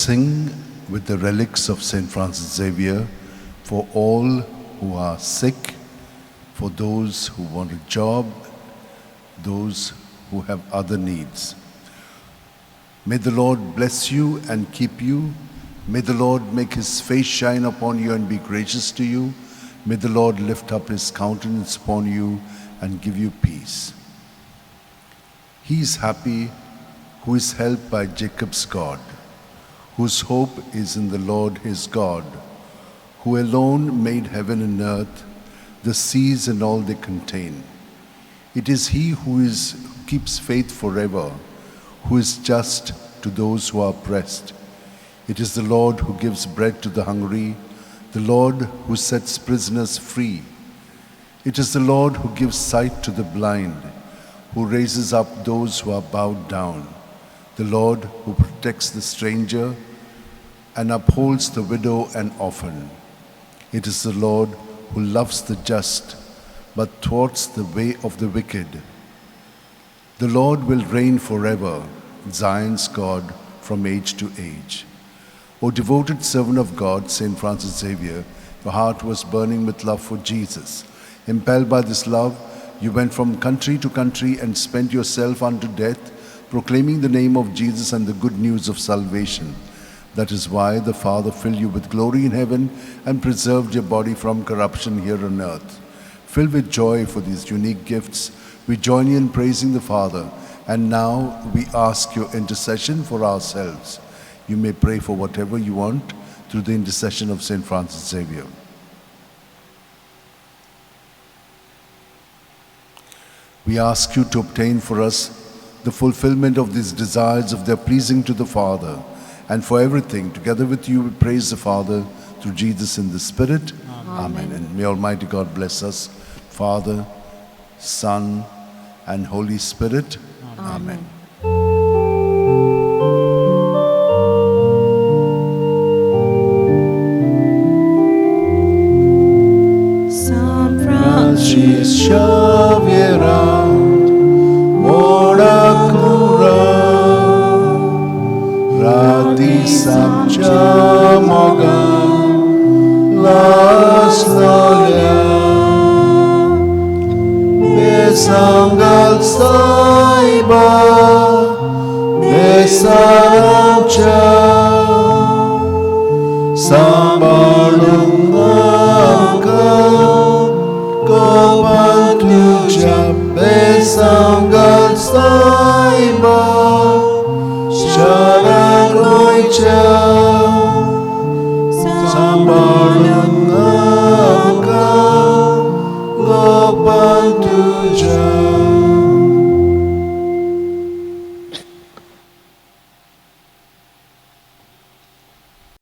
Sing with the relics of St. Francis Xavier for all who are sick, for those who want a job, those who have other needs. May the Lord bless you and keep you. May the Lord make his face shine upon you and be gracious to you. May the Lord lift up his countenance upon you and give you peace. He is happy who is helped by Jacob's God, whose hope is in the Lord his God, who alone made heaven and earth, the seas and all they contain. It is he who keeps faith forever, who is just to those who are oppressed. It is the Lord who gives bread to the hungry, the Lord who sets prisoners free. It is the Lord who gives sight to the blind, who raises up those who are bowed down, the Lord who protects the stranger and upholds the widow and orphan. It is the Lord who loves the just, but thwarts the way of the wicked. The Lord will reign forever, Zion's God, from age to age. O devoted servant of God, St. Francis Xavier, your heart was burning with love for Jesus. Impelled by this love, you went from country to country and spent yourself unto death, proclaiming the name of Jesus and the good news of salvation. That is why the Father filled you with glory in heaven and preserved your body from corruption here on earth. Filled with joy for these unique gifts, we join you in praising the Father. And now we ask your intercession for ourselves. You may pray for whatever you want through the intercession of St. Francis Xavier. We ask you to obtain for us the fulfillment of these desires if they are pleasing to the Father. And for everything, together with you, we praise the Father through Jesus in the Spirit. Amen. And may Almighty God bless us, Father, Son, and Holy Spirit. Amen. San Francis Xavier, Radi samcia moga las gloria besanggal saiba besamcia sambalung angka kopantuja besanggal saiba Sharan Roicha Sambalung Angka Gopantuja